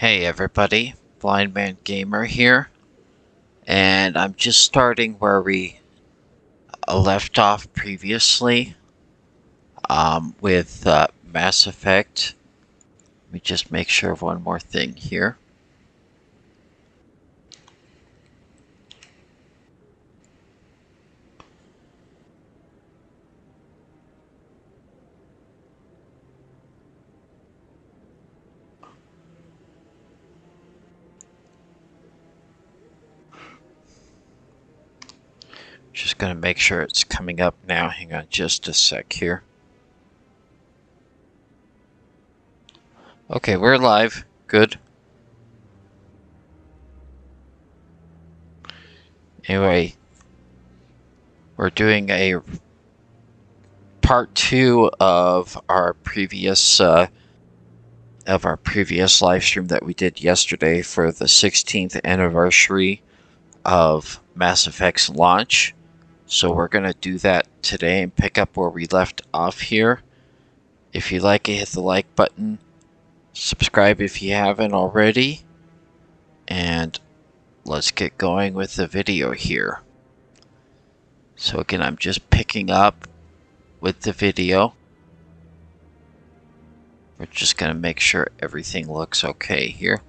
Hey everybody, Blind Man Gamer here, and I'm just starting where we left off previously with Mass Effect. Let me just make sure of one more thing here. Just gonna make sure it's coming up now. Hang on just a sec here. Okay, we're live. Good. Anyway, we're doing a part 2 of our previous live stream that we did yesterday for the 16th anniversary of Mass Effect's launch. So we're going to do that today and pick up where we left off here. If you like it, hit the like button. Subscribe if you haven't already. And let's get going with the video here. So again, I'm just picking up with the video. We're just going to make sure everything looks okay here.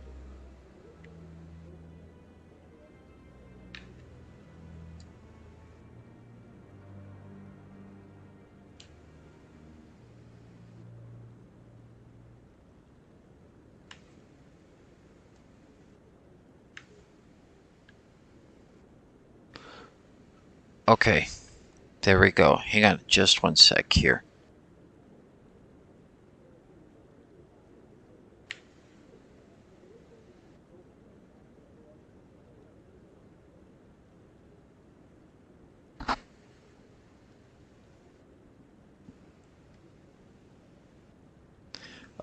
Okay, there we go. Hang on just one sec here.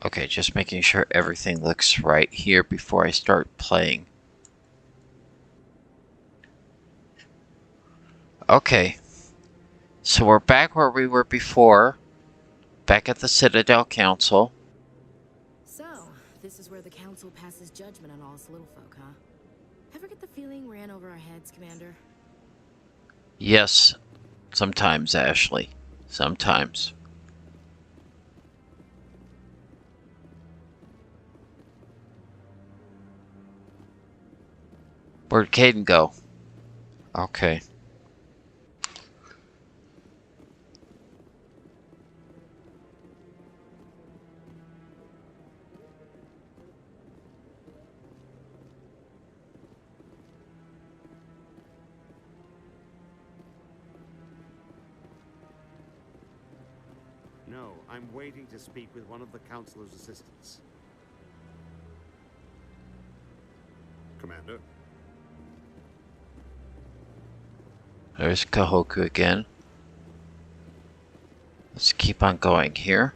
Okay, just making sure everything looks right here before I start playing. Okay, so we're back where we were before, back at the Citadel Council. So, this is where the Council passes judgment on all us little folk, huh? Ever get the feeling ran over our heads, Commander? Yes, sometimes, Ashley. Sometimes. Where'd Caden go? Okay. No, I'm waiting to speak with one of the Councilor's assistants. Commander? There's Kahoku again. Let's keep on going here.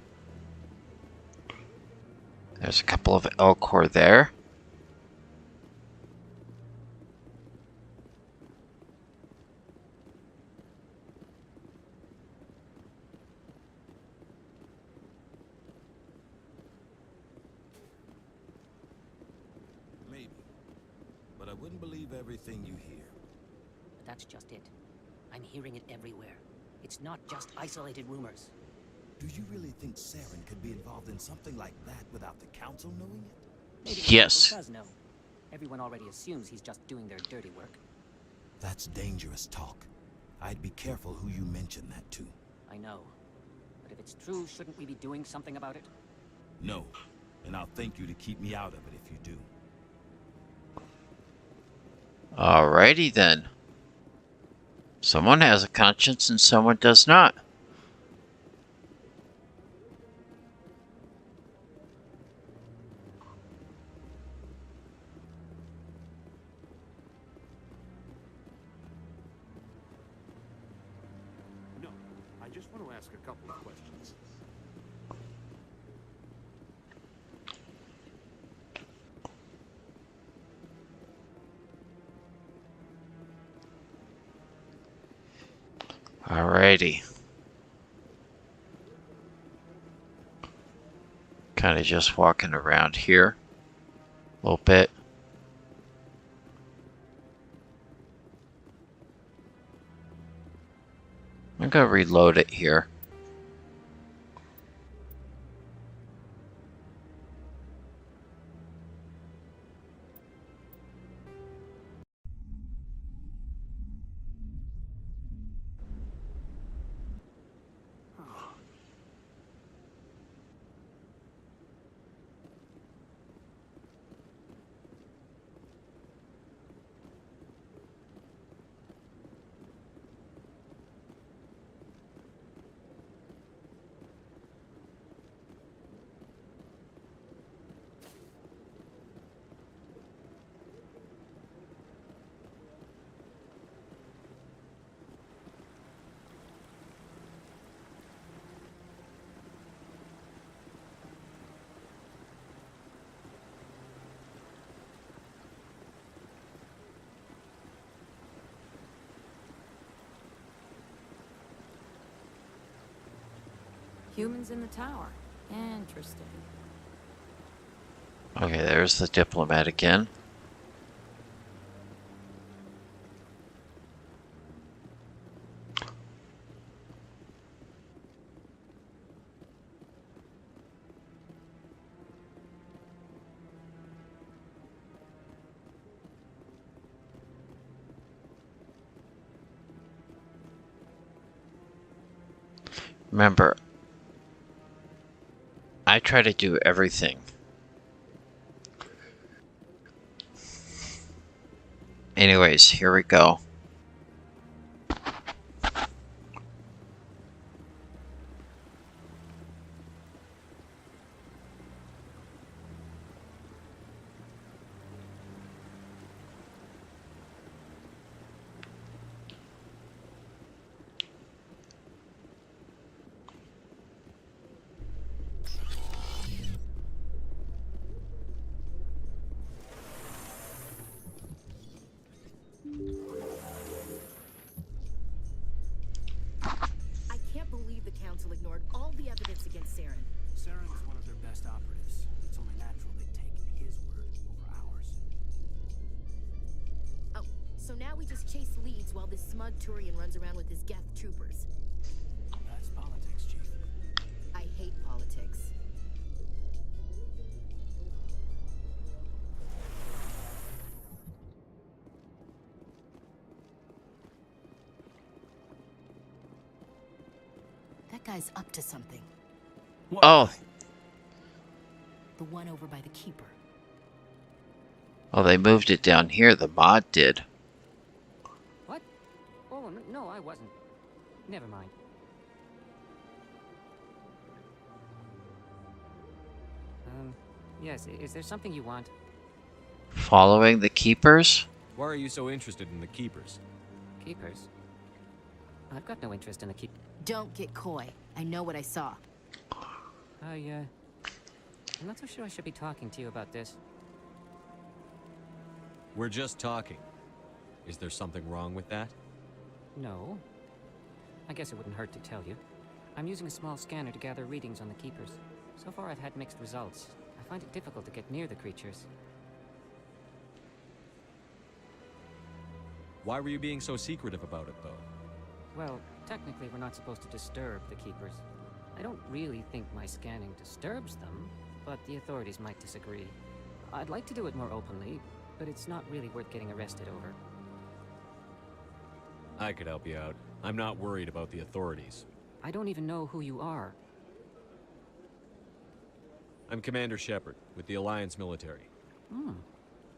There's a couple of Elcor there. Maybe. But I wouldn't believe everything you hear. That's just it. I'm hearing it everywhere. It's not just isolated rumors. Do you really think Saren could be involved in something like that without the Council knowing it? Maybe the Yes. Council does know. Everyone already assumes he's just doing their dirty work. That's dangerous talk. I'd be careful who you mention that to. I know. But if it's true, shouldn't we be doing something about it? No. And I'll thank you to keep me out of it if you do. Alrighty then. Someone has a conscience and someone does not. No, I just want to ask a couple of questions. Alrighty. Kind of just walking around here. A little bit. I'm gonna reload it here. Humans in the tower. Interesting. Okay, there's the diplomat again. Remember, I try to do everything. Anyways, here we go. I can't believe the council ignored all the evidence against Saren. Saren's one of their best operatives. It's only natural they take his word over ours. Oh, so now we just chase leads while this smug Turian runs around with his Geth troopers. That's politics, Chief. I hate politics. That guy's up to something. What? Oh, The one over by the Keeper. well, they moved it down here. The mod did. What? Oh, no, I wasn't. Never mind. Yes, is there something you want? Following the keepers? Why are you so interested in the Keepers? Keepers? I've got no interest in the keep. Don't get coy. I know what I saw. I'm not so sure I should be talking to you about this. We're just talking. Is there something wrong with that? No. I guess it wouldn't hurt to tell you. I'm using a small scanner to gather readings on the Keepers. So far I've had mixed results. I find it difficult to get near the creatures. Why were you being so secretive about it, though? Well, technically we're not supposed to disturb the Keepers. I don't really think my scanning disturbs them, but the authorities might disagree. I'd like to do it more openly, but it's not really worth getting arrested over. I could help you out. I'm not worried about the authorities. I don't even know who you are. I'm Commander Shepard, with the Alliance military.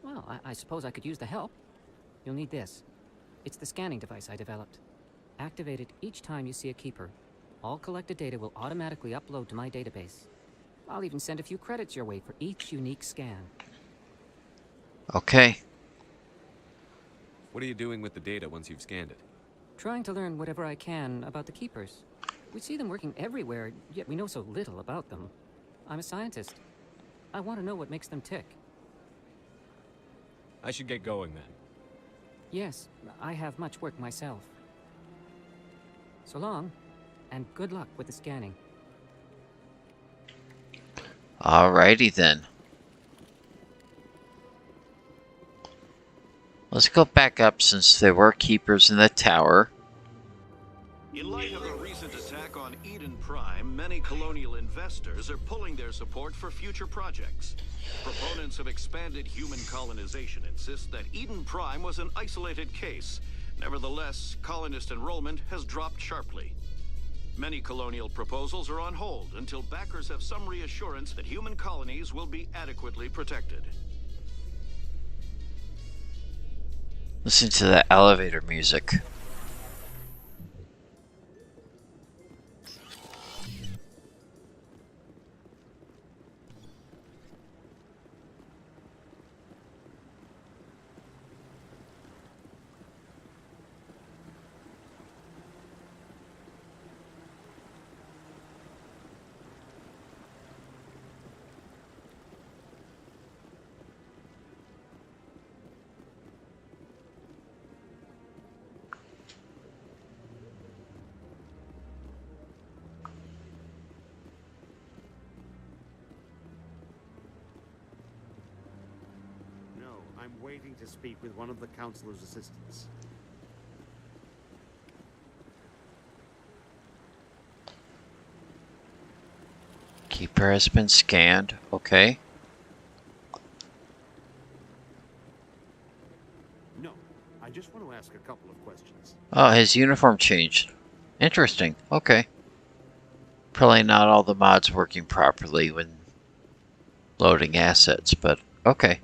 Well, I suppose I could use the help. You'll need this. It's the scanning device I developed. Activate it each time you see a Keeper. All collected data will automatically upload to my database. I'll even send a few credits your way for each unique scan. Okay. What are you doing with the data once you've scanned it? Trying to learn whatever I can about the Keepers. We see them working everywhere, yet we know so little about them. I'm a scientist. I want to know what makes them tick. I should get going then. Yes, I have much work myself. So long, and good luck with the scanning. Alrighty then. Let's go back up since there were keepers in the tower. In light of the recent attack on Eden Prime, many colonial investors are pulling their support for future projects. Proponents of expanded human colonization insist that Eden Prime was an isolated case. Nevertheless, colonist enrollment has dropped sharply. Many colonial proposals are on hold until backers have some reassurance that human colonies will be adequately protected. Listen to the elevator music. No, I'm waiting to speak with one of the councilor's assistants. Keeper has been scanned. Okay. No, I just want to ask a couple of questions. Oh, his uniform changed. Interesting. Okay. Probably not all the mods working properly when loading assets, but okay.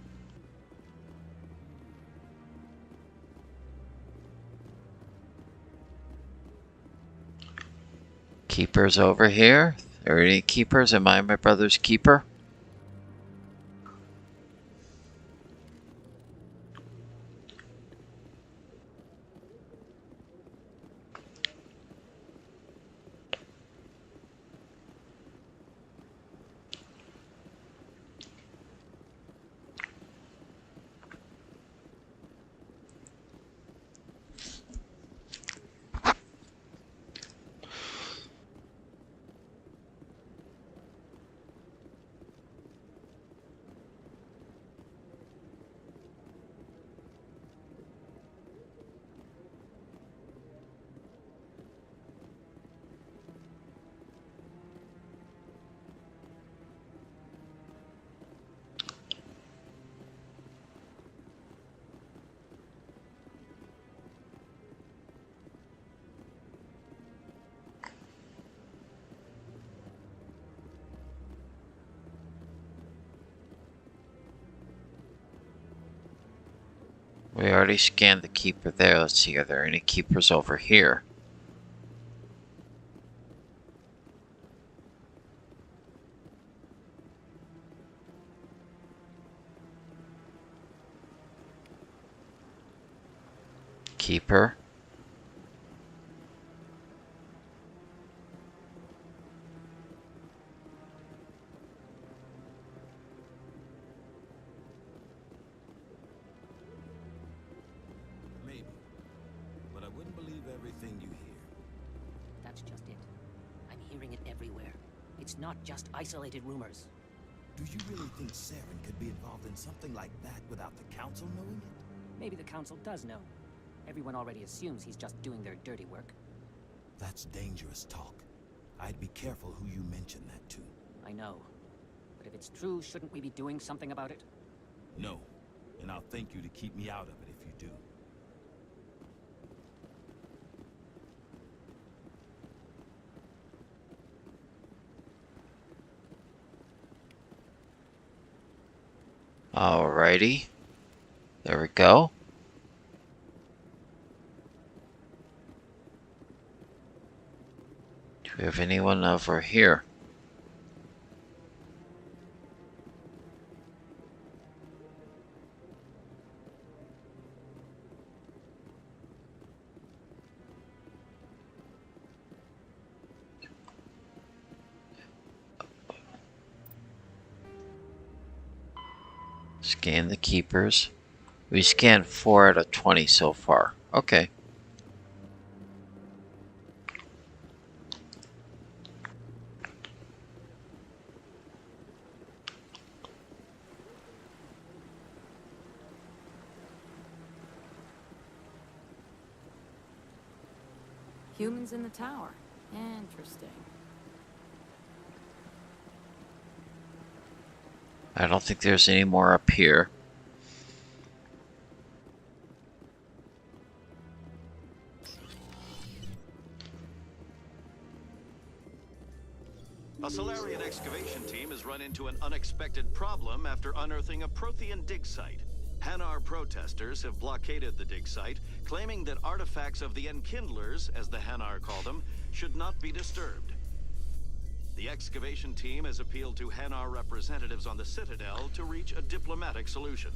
Keepers over here. Are there any keepers? Am I my brother's keeper? We already scanned the keeper there. Let's see, are there any keepers over here? Keeper. Maybe. But I wouldn't believe everything you hear. That's just it. I'm hearing it everywhere. It's not just isolated rumors. Do you really think Saren could be involved in something like that without the council knowing it? Maybe the council does know. Everyone already assumes he's just doing their dirty work. That's dangerous talk. I'd be careful who you mention that to. I know. But if it's true, shouldn't we be doing something about it? No. And I'll thank you to keep me out of it if you do. Alrighty. There we go. Do we have anyone over here? Scan the keepers. We scanned 4 out of 20 so far. Okay. Humans in the tower. Interesting. I don't think there's any more up here. A Solarian excavation team has run into an unexpected problem after unearthing a Prothean dig site. Hanar protesters have blockaded the dig site, claiming that artifacts of the Enkindlers, as the Hanar call them, should not be disturbed. The excavation team has appealed to Hanar representatives on the Citadel to reach a diplomatic solution.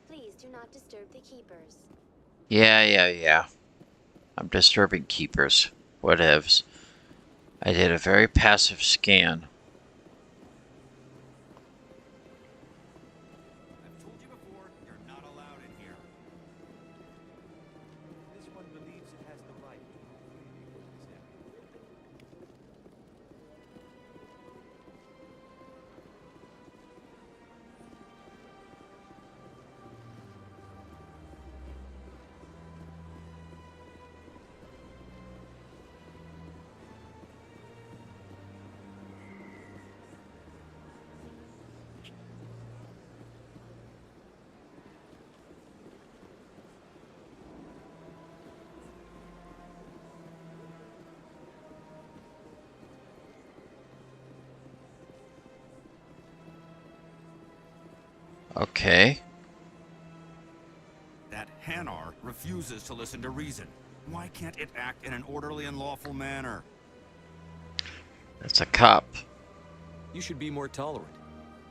Please do not disturb the keepers. Yeah. I'm disturbing keepers. Whatevs. I did a very passive scan. I've told you before, you're not allowed in here. This one believes it has the right to Okay. That Hanar refuses to listen to reason. Why can't it act in an orderly and lawful manner? That's a cop. You should be more tolerant.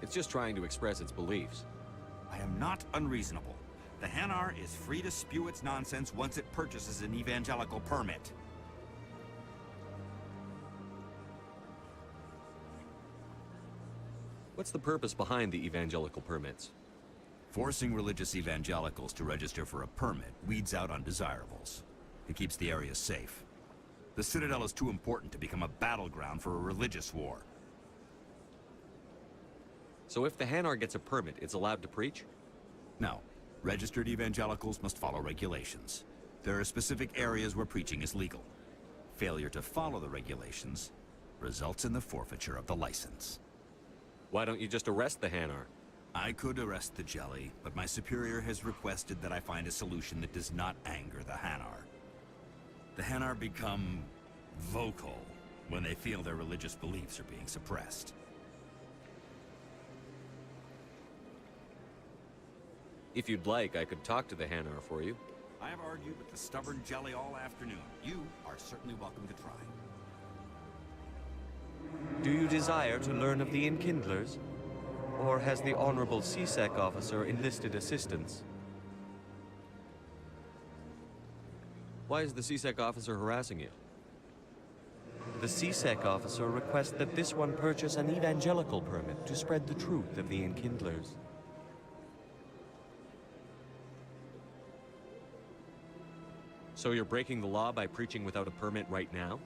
It's just trying to express its beliefs. I am not unreasonable. The Hanar is free to spew its nonsense once it purchases an evangelical permit. What's the purpose behind the evangelical permits? Forcing religious evangelicals to register for a permit weeds out undesirables. It keeps the area safe. The Citadel is too important to become a battleground for a religious war. So if the Hanar gets a permit, it's allowed to preach? No. Registered evangelicals must follow regulations. There are specific areas where preaching is legal. Failure to follow the regulations results in the forfeiture of the license. Why don't you just arrest the Hanar? I could arrest the jelly, but my superior has requested that I find a solution that does not anger the Hanar. The Hanar become vocal when they feel their religious beliefs are being suppressed. If you'd like, I could talk to the Hanar for you. I have argued with the stubborn jelly all afternoon. You are certainly welcome to try. Do you desire to learn of the Enkindlers? Or has the Honorable CSEC officer enlisted assistance? Why is the CSEC officer harassing you? The CSEC officer requests that this one purchase an evangelical permit to spread the truth of the Enkindlers. So you're breaking the law by preaching without a permit right now?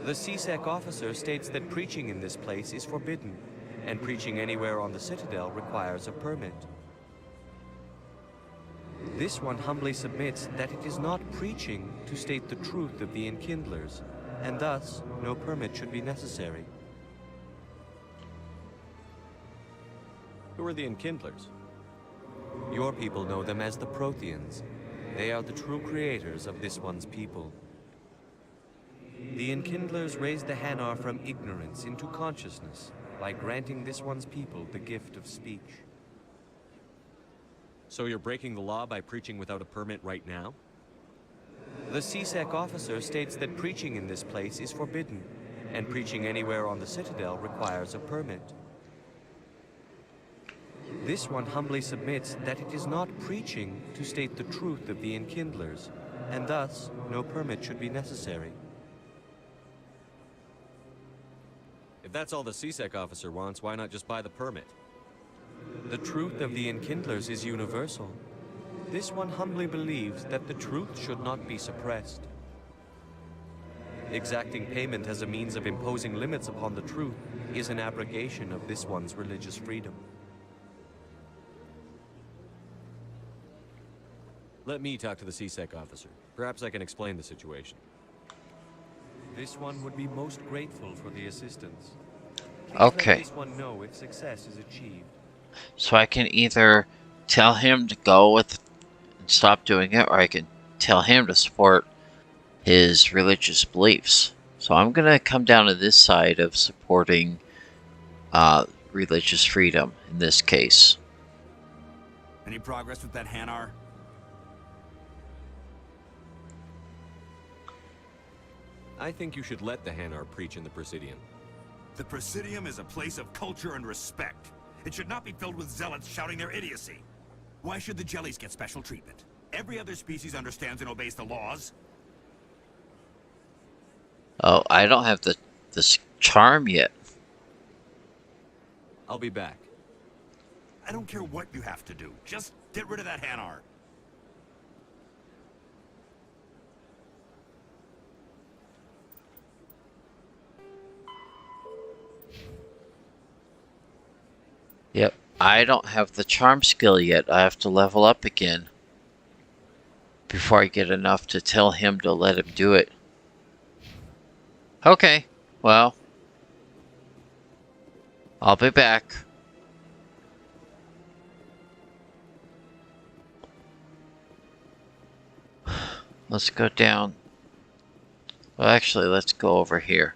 The CSEC officer states that preaching in this place is forbidden, and preaching anywhere on the Citadel requires a permit. This one humbly submits that it is not preaching to state the truth of the Enkindlers, and thus no permit should be necessary. Who are the Enkindlers? Your people know them as the Protheans. They are the true creators of this one's people. The Enkindlers raised the Hanar from ignorance into consciousness by granting this one's people the gift of speech. So you're breaking the law by preaching without a permit right now? The CSEC officer states that preaching in this place is forbidden, and preaching anywhere on the Citadel requires a permit. This one humbly submits that it is not preaching to state the truth of the Enkindlers, and thus no permit should be necessary. If that's all the CSEC officer wants, why not just buy the permit? The truth of the Enkindlers is universal. This one humbly believes that the truth should not be suppressed. Exacting payment as a means of imposing limits upon the truth is an abrogation of this one's religious freedom. Let me talk to the CSEC officer. Perhaps I can explain the situation. This one would be most grateful for the assistance. Please Okay. let this one know if success is achieved. So I can either tell him to go with and stop doing it, or I can tell him to support his religious beliefs. So I'm gonna come down to this side of supporting religious freedom in this case. Any progress with that Hanar? I think you should let the Hanar preach in the Presidium. The Presidium is a place of culture and respect. It should not be filled with zealots shouting their idiocy. Why should the jellies get special treatment? Every other species understands and obeys the laws. Oh, I don't have this charm yet. I'll be back. I don't care what you have to do. Just get rid of that Hanar. Yep, I don't have the charm skill yet. I have to level up again before I get enough to tell him to let him do it. Okay, well, I'll be back. Let's go down. Well, actually, let's go over here.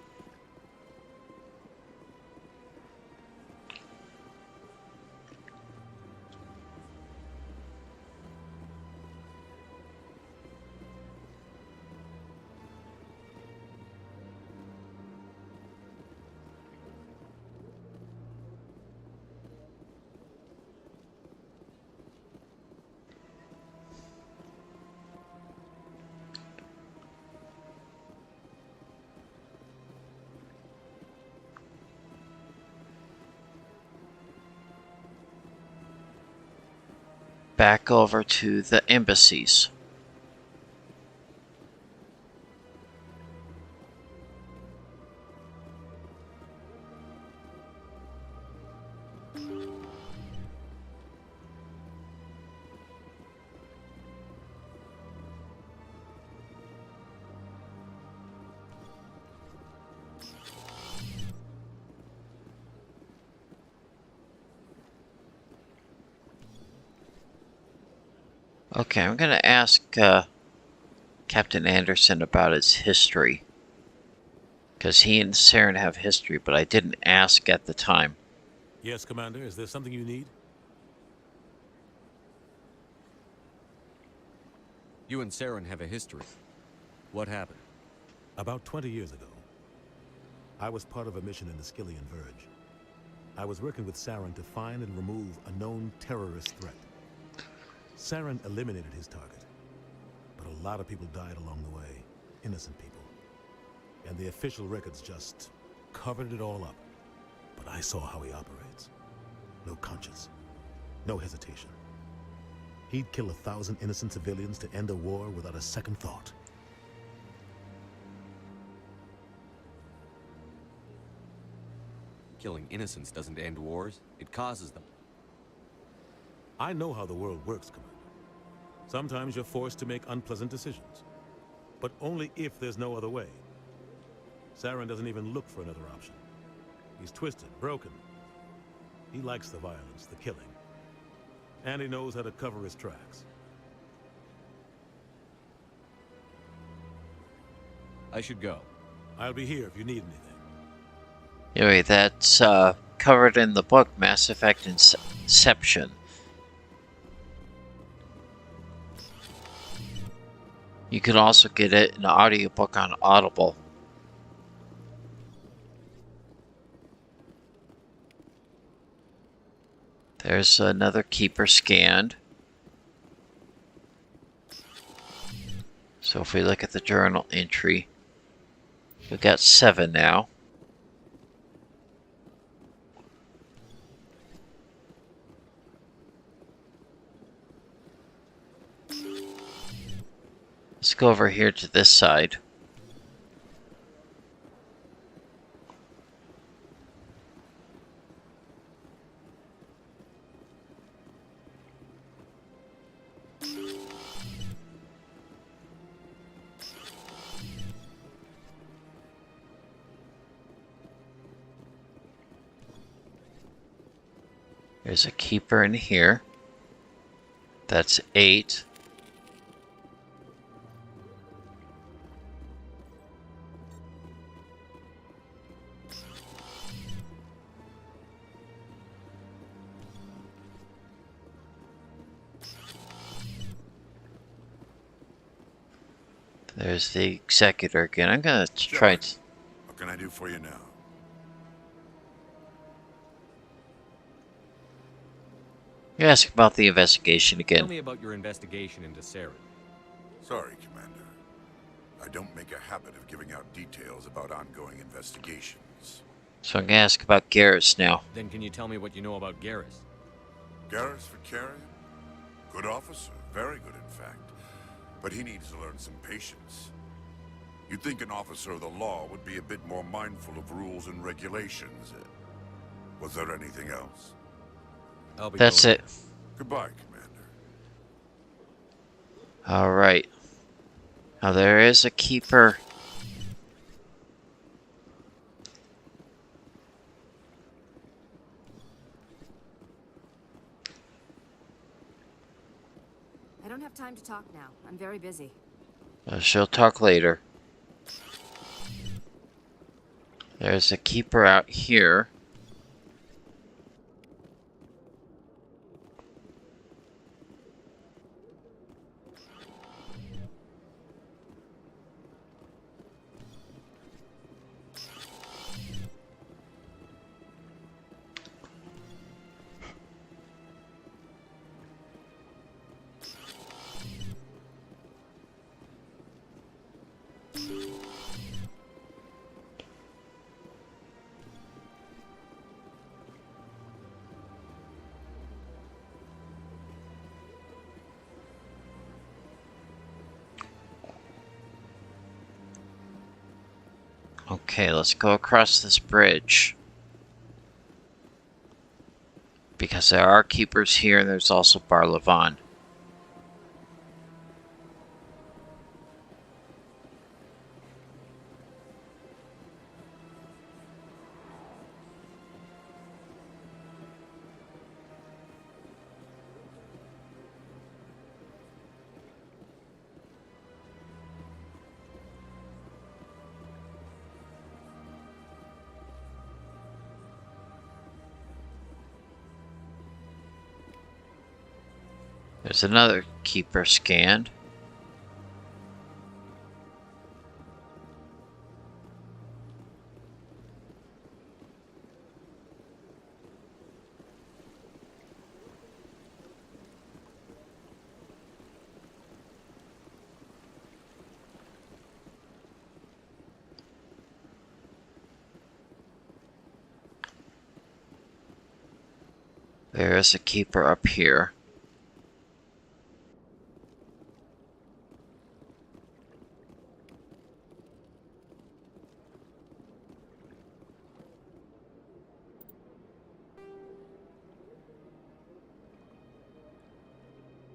Back over to the embassies. Okay, I'm gonna ask Captain Anderson about his history. Because he and Saren have history, but I didn't ask at the time. Yes, Commander. Is there something you need? You and Saren have a history. What happened? About 20 years ago, I was part of a mission in the Skillian Verge. I was working with Saren to find and remove a known terrorist threat. Saren eliminated his target, but a lot of people died along the way, innocent people. And the official records just covered it all up. But I saw how he operates. No conscience, no hesitation. He'd kill 1,000 innocent civilians to end a war without a second thought. Killing innocents doesn't end wars, it causes them. I know how the world works, Commander. Sometimes you're forced to make unpleasant decisions. But only if there's no other way. Saren doesn't even look for another option. He's twisted, broken. He likes the violence, the killing. And he knows how to cover his tracks. I should go. I'll be here if you need anything. Anyway, that's covered in the book Mass Effect Inception. You can also get it in an audiobook on Audible. There's another keeper scanned. So if we look at the journal entry, we've got 7 now. Let's go over here to this side. There's a keeper in here. That's 8. There's the executor again. I'm gonna try. What can I do for you now? You ask about the investigation again. Tell me about your investigation into Saren. Sorry, Commander. I don't make a habit of giving out details about ongoing investigations. So I'm gonna ask about Garrus now. Then can you tell me what you know about Garrus? Garrus Vicarian? Good officer. Very good, in fact. But he needs to learn some patience. You'd think an officer of the law would be a bit more mindful of rules and regulations. Was there anything else? That's it. Goodbye, Commander. Alright. Now there is a keeper. I don't have time to talk now. I'm very busy. She'll talk later. There's a keeper out here. Okay, let's go across this bridge. Because there are keepers here, and there's also Bar Levon. There's another keeper scanned. There is a keeper up here.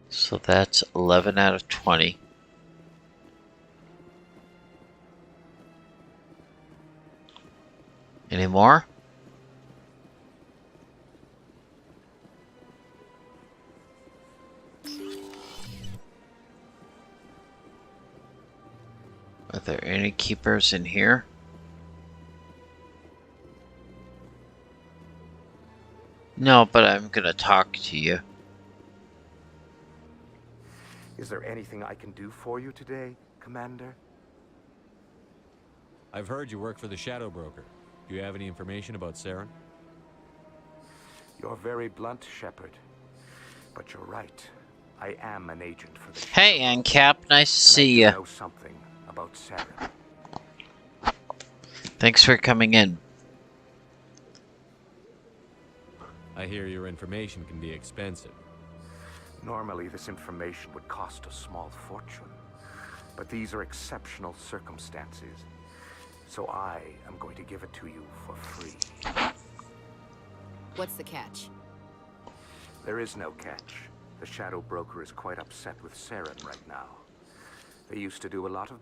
So that's 11 out of 20. Any more? Are there any keepers in here? No, but I'm gonna talk to you. Is there anything I can do for you today, Commander? I've heard you work for the Shadow Broker. Do you have any information about Saren? You're very blunt, Shepard. But you're right. I am an agent for the Hey, Ancap. Nice to see you. I know something about Saren. Thanks for coming in. I hear your information can be expensive. Normally, this information would cost a small fortune. But these are exceptional circumstances. So I am going to give it to you for free. What's the catch? There is no catch. The Shadow Broker is quite upset with Saren right now. They used to do a lot of